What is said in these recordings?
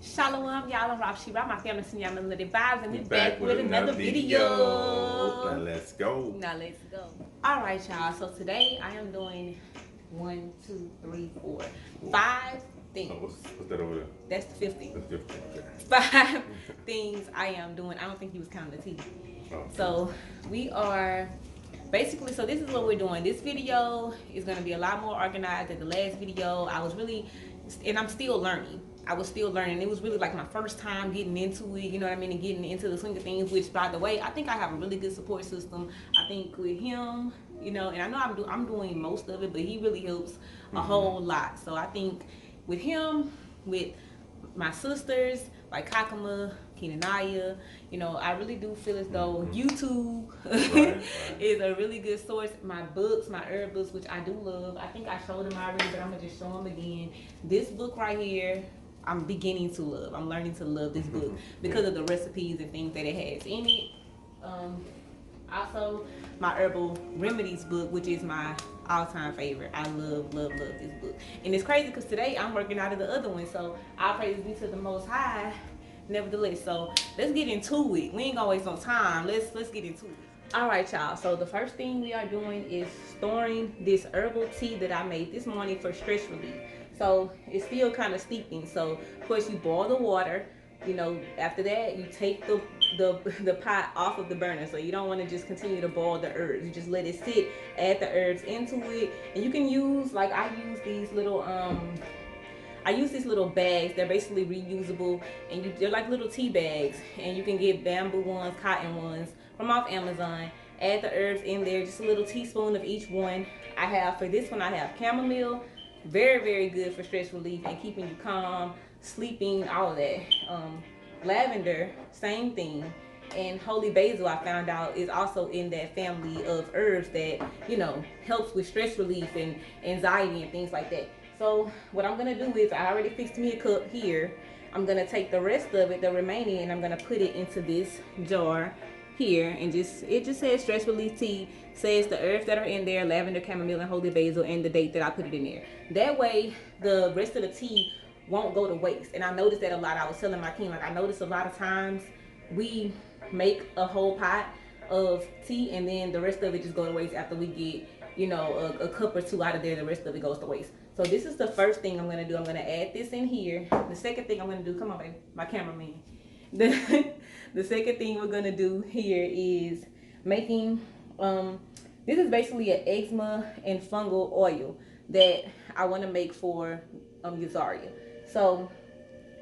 Shalom, y'all. I'm Rapha, Sheerah. My family send y'all little vibes, and we Back back with another video. Now let's go. Now let's go. All right, y'all. So today I am doing 1, 2, 3, 4, 5 things. What's that over there? That's the 50. That's 50. Okay. 5 things I am doing. I don't think he was counting the TV. Oh. So we are basically. So this is what we're doing. This video is going to be a lot more organized than the last video. I'm still learning. I was still learning. It was really like my first time getting into it, you know what I mean, and getting into the swing of things, which, by the way, I think I have a really good support system. I think with him, you know, and I know I'm doing most of it, but he really helps a whole lot. So I think with him, with my sisters, like Kakama, Kenanaya, you know, I really do feel as though YouTube is a really good source. My books, my herb books, which I do love. I think I showed them already, but I'm going to just show them again. This book right here, I'm beginning to love. I'm learning to love this book because of the recipes and things that it has in it. Also, my herbal remedies book, which is my all-time favorite. I love this book. And it's crazy because today I'm working out of the other one, so I'll praise be to the Most High. Nevertheless, so let's get into it. We ain't gonna waste no time. Let's get into it. All right, y'all. So the first thing we are doing is storing this herbal tea that I made this morning for stress relief. So it's still kind of steeping. So of course you boil the water. You know, after that you take the pot off of the burner. So you don't want to just continue to boil the herbs. You just let it sit. Add the herbs into it, and you can use, like, I use these little these little bags. They're basically reusable, and they're like little tea bags, and you can get bamboo ones, cotton ones from off Amazon. Add the herbs in there, just a little teaspoon of each one. For this one, I have chamomile, very good for stress relief and keeping you calm, sleeping, all of that. Lavender, same thing. And holy basil, I found out, is also in that family of herbs that, you know, helps with stress relief and anxiety and things like that. So what I'm gonna do is, I already fixed me a cup here. I'm gonna take the rest of it, the remaining, and I'm gonna put it into this jar here, and it just says stress relief tea, says the herbs that are in there, lavender, chamomile, and holy basil, and the date that I put it in there. That way the rest of the tea won't go to waste. And I noticed that a lot. I was telling my king, like, I noticed a lot of times we make a whole pot of tea and then the rest of it just go to waste after we get, you know, a cup or two out of there. The rest of it goes to waste. So this is the first thing I'm gonna do. I'm gonna add this in here. The second thing I'm gonna do, come on baby, my cameraman. The second thing we're gonna do here is making this is basically an eczema and fungal oil that I want to make for Yazaria. So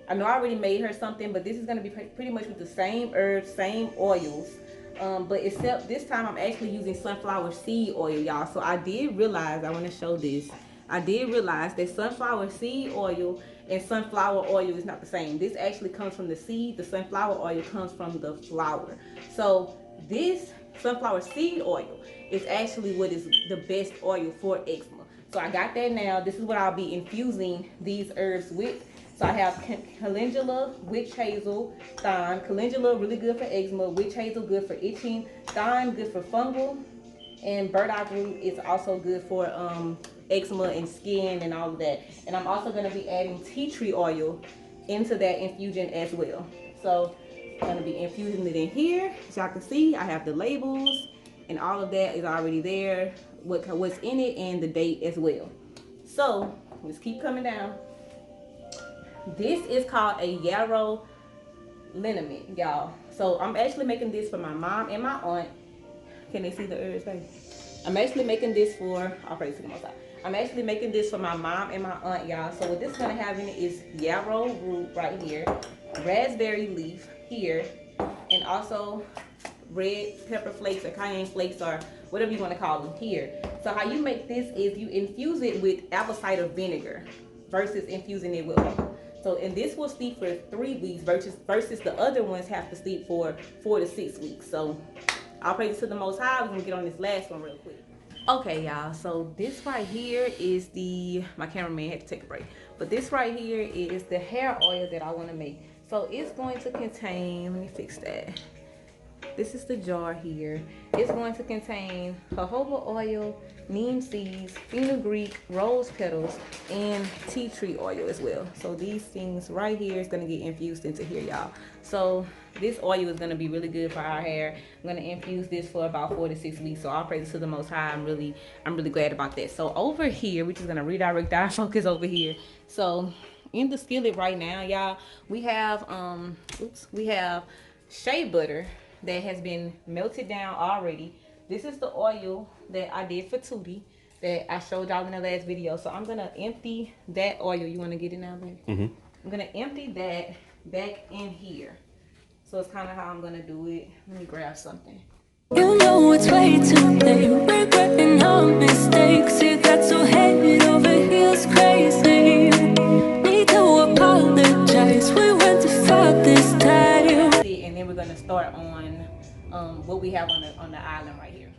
I know I already made her something, but this is going to be pretty much with the same herbs, same oils, but except this time I'm actually using sunflower seed oil, y'all. So I did realize, I want to show this, I did realize that sunflower seed oil and sunflower oil is not the same. This actually comes from the seed. The sunflower oil comes from the flower. So this sunflower seed oil is actually what is the best oil for eczema. So I got that now. This is what I'll be infusing these herbs with. So I have calendula, witch hazel, thyme. Calendula, really good for eczema. Witch hazel, good for itching. Thyme, good for fungal. And burdock root is also good for eczema and skin and all of that. And I'm also going to be adding tea tree oil into that infusion as well. So I'm going to be infusing it in here. As y'all can see, I have the labels and all of that is already there. What's in it and the date as well. So let's keep coming down. This is called a yarrow liniment, y'all. So I'm actually making this for my mom and my aunt. Can they see the herbs, baby? I'm actually making this for, I'll praise to the Most High. I'm actually making this for my mom and my aunt, y'all. So what this is gonna have in it is yarrow root right here, raspberry leaf here, and also red pepper flakes or cayenne flakes or whatever you want to call them here. So how you make this is you infuse it with apple cider vinegar versus infusing it with water. So, and this will steep for 3 weeks versus the other ones have to steep for 4 to 6 weeks. So I'll praise to the Most High. We're gonna get on this last one real quick. Okay, y'all, so this right here is my cameraman had to take a break, but this right here is the hair oil that I want to make. So it's going to contain, let me fix that. This is the jar here. It's going to contain jojoba oil, neem seeds, fenugreek, rose petals, and tea tree oil as well. So these things right here is gonna get infused into here, y'all. So this oil is gonna be really good for our hair. I'm gonna infuse this for about 4 to 6 weeks. So all praise to the Most High. I'm really glad about that. So over here, we're just gonna redirect our focus over here. So in the skillet right now, y'all, we have we have shea butter that has been melted down already. This is the oil that I did for Tootie that I showed y'all in the last video. So I'm gonna empty that oil. You wanna get it now, baby? Mm-hmm. I'm gonna empty that back in here. So it's kind of how I'm gonna do it. Let me grab something. You know it's way too late, regretting our mistakes. You got so head over heels crazy. Need to apologize, we went too far this time. And then we're gonna start on what we have on the island right here.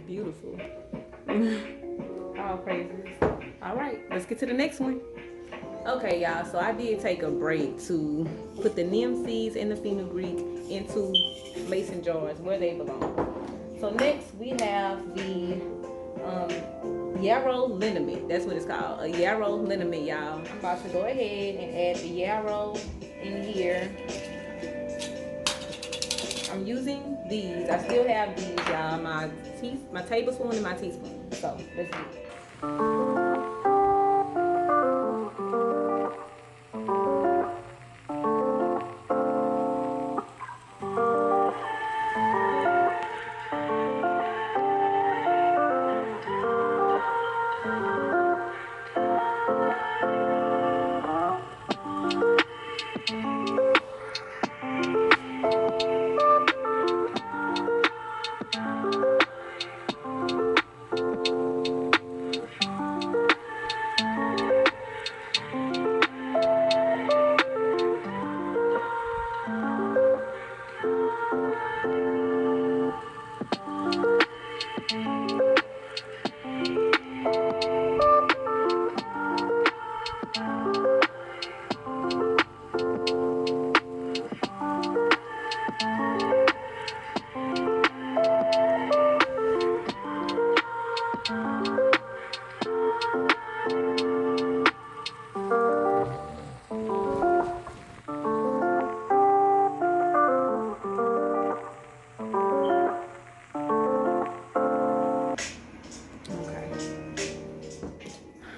Beautiful. All praises. All right, let's get to the next one. Okay, y'all, so I did take a break to put the neem seeds and the fenugreek into mason jars where they belong. So next we have the yarrow liniment. That's what it's called, a yarrow liniment, y'all. I'm about to go ahead and add the yarrow in here. I'm using these. I still have these, y'all. My tablespoon and my teaspoon. So let's do it.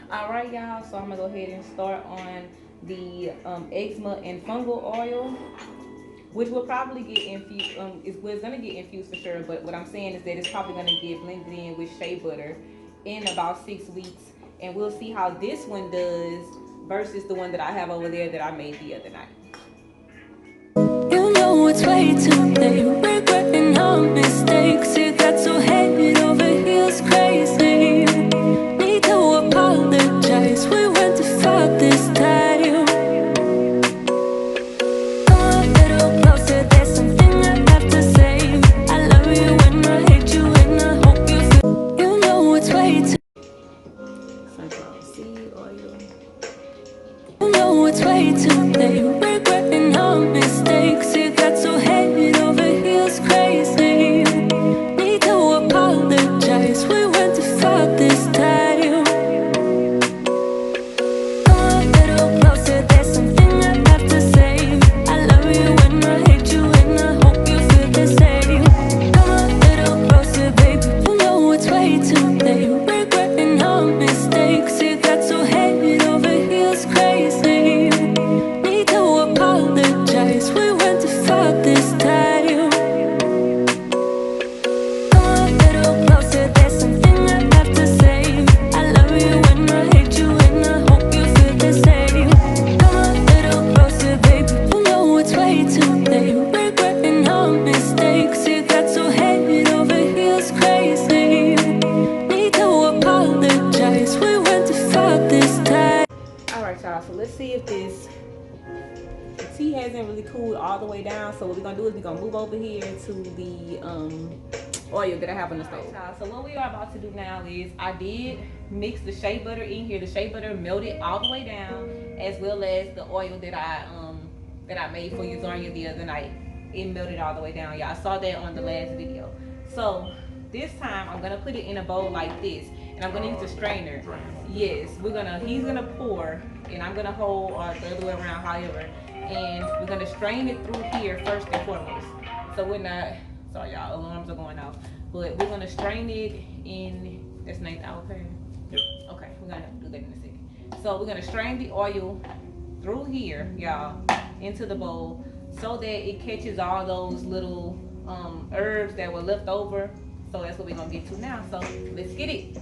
Alright, y'all, so I'm gonna go ahead and start on the eczema and fungal oil, which will probably get infused. It's gonna get infused for sure, but what I'm saying is that it's probably gonna get blended in with shea butter in about 6 weeks, and we'll see how this one does versus the one that I have over there that I made the other night. You know it's way too late, regretting our mistakes. You got so head over heels crazy. Need to apologize, we went too far this time. Come a little closer, there's something I have to say. I love you and I hate you and I hope you feel. You know it's way too. Sunflower seed oil. You know it's way too late, regretting our mistakes. You got so head over see if the tea hasn't really cooled all the way down. So what we're gonna do is we're gonna move over here to the oil that I have on the stove. So what we are about to do now is I did mix the shea butter in here. The shea butter melted all the way down, as well as the oil that I made for Uzarnia the other night. It melted all the way down. Y'all saw that on the last video. So this time I'm gonna put it in a bowl like this, and I'm gonna use a strainer. Yes, he's gonna pour, and I'm gonna hold, or the other way around, however, and we're gonna strain it through here first and foremost. So we're not, sorry y'all, alarms are going off, but we're gonna strain it in, that's 9th hour prayer? Yep. Okay, we're gonna have to do that in a second. So we're gonna strain the oil through here, y'all, into the bowl, so that it catches all those little herbs that were left over. So that's what we're gonna get to now. So let's get it.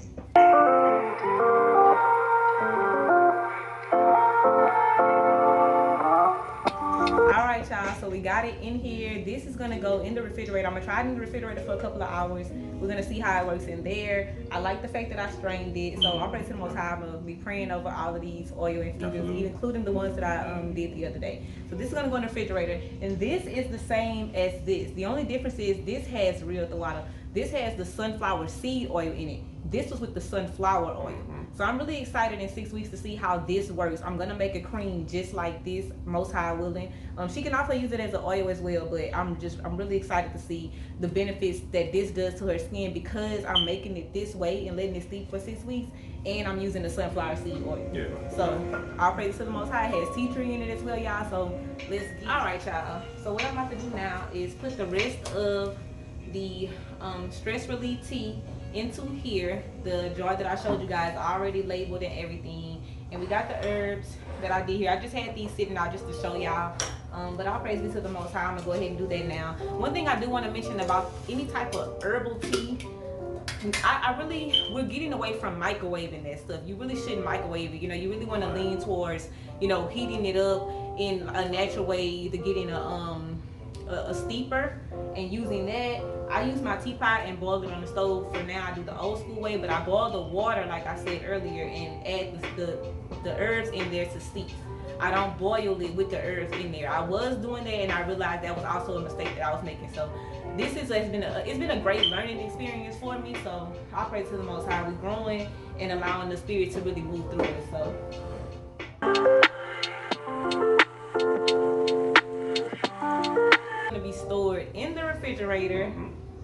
Alright y'all, so we got it in here. This is gonna go in the refrigerator. I'm gonna try it in the refrigerator for a couple of hours. We're gonna see how it works in there. I like the fact that I strained it. So I'll pray to the Most High. I'm gonna be praying over all of these oil infusions, including the ones that I did the other day. So this is gonna go in the refrigerator. And this is the same as this. The only difference is this has real water. This has the sunflower seed oil in it. This was with the sunflower oil. So I'm really excited in 6 weeks to see how this works. I'm gonna make a cream just like this, Most High willing. She can also use it as an oil as well, but I'm really excited to see the benefits that this does to her skin, because I'm making it this way and letting it steep for 6 weeks, and I'm using the sunflower seed oil. Yeah. So all praise to the Most High. It has tea tree in it as well, y'all. So let's get. All right, y'all. So what I'm about to do now is put the rest of the stress relief tea into here, the jar that I showed you guys, already labeled and everything. And we got the herbs that I did here. I just had these sitting out just to show y'all. But all praise be to the Most High. I'm gonna go ahead and do that now. One thing I do want to mention about any type of herbal tea, we're getting away from microwaving that stuff. You really shouldn't microwave it. You know, you really want to lean towards, you know, heating it up in a natural way, either getting a steeper and using that. I use my teapot and boil it on the stove for now. I do the old school way, but I boil the water like I said earlier and add the herbs in there to steep. I don't boil it with the herbs in there. I was doing that, and I realized that was also a mistake that I was making. So this has been a great learning experience for me. So I pray to the Most High. We're growing and allowing the Spirit to really move through it. So. Be stored in the refrigerator.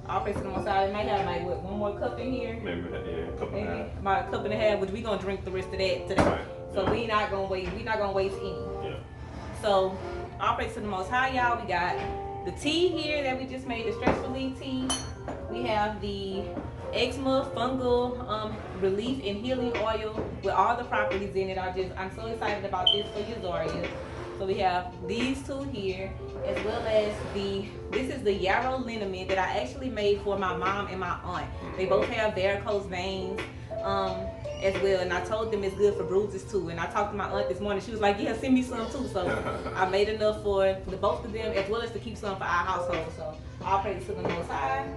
I'll place it on the side. It might have like what, one more cup in here. Maybe a cup and a half. About a cup and a half, which we gonna drink the rest of that today. Right. So we not gonna waste. We not gonna waste any. Yeah. So I'll place it to the Most High, y'all. We got the tea here that we just made, the stress relief tea. We have the eczema fungal relief and healing oil with all the properties in it. I'm so excited about this for Uzarnia. So we have these two here, as well as this is the yarrow liniment that I actually made for my mom and my aunt. They both have varicose veins as well, and I told them it's good for bruises too. And I talked to my aunt this morning. She was like, yeah, send me some too. So I made enough for the both of them, as well as to keep some for our household. So all praise to the Most High.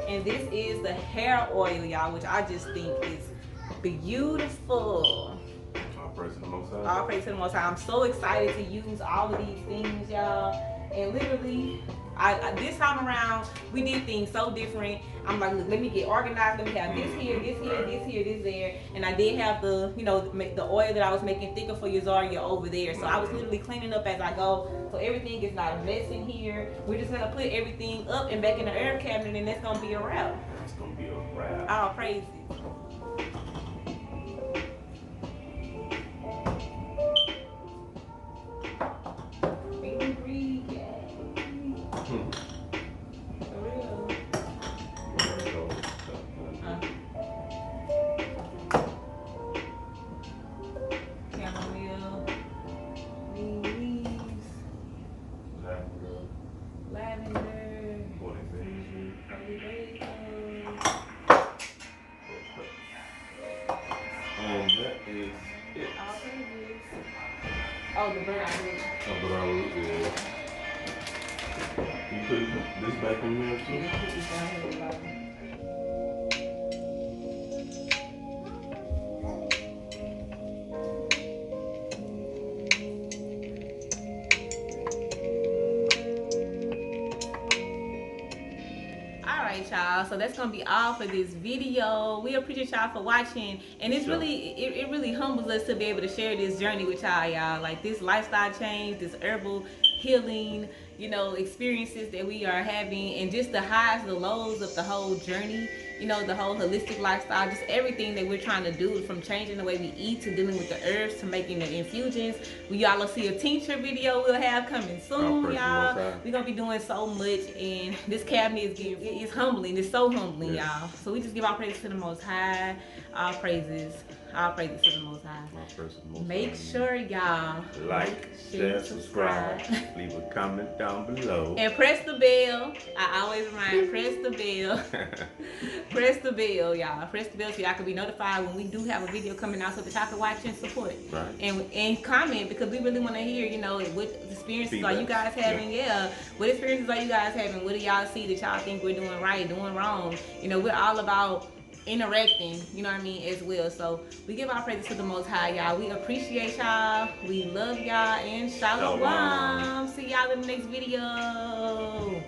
And this is the hair oil, y'all, which I just think is beautiful. All praise to the Most High. All praise to the Most High. I'm so excited to use all of these things, y'all. And literally, this time around, we did things so different. I'm like, look, let me get organized. Let me have this here, this here, this here, this there. And I did have the, you know, the oil that I was making thicker for Uzarnia over there. So I was literally cleaning up as I go. So everything is not a mess in here. We're just gonna put everything up and back in the herb cabinet, and that's gonna be a wrap. It's gonna be a wrap. All praises. Oh, the burnt root. Oh, the burnt root, yeah. You put this back in there too? Yeah, put this down here at the bottom. right, y'all. So that's gonna be all for this video. We appreciate y'all for watching, and it's it really humbles us to be able to share this journey with y'all. Like this lifestyle change, this herbal healing, experiences that we are having, and just the highs, the lows of the whole journey. The whole holistic lifestyle, just everything that we're trying to do, from changing the way we eat to dealing with the herbs to making the infusions. Y'all will see a tincture video we'll have coming soon, y'all. We're gonna be doing so much, and this cabinet it's humbling. It's so humbling, y'all. So we just give all praise to the Most High. All praises to the Most High. Make sure y'all like, share, subscribe, leave a comment down below, and press the bell. I always remind, press the bell. Press the bell, y'all. Press the bell so y'all can be notified when we do have a video coming out, so that y'all can watch and support. Right. And comment, because we really want to hear, what experiences are you guys having? Yeah. What experiences are you guys having? What do y'all see that y'all think we're doing right, doing wrong? We're all about interacting, as well. So we give our praises to the Most High, y'all. We appreciate y'all. We love y'all, and shalom. See y'all in the next video.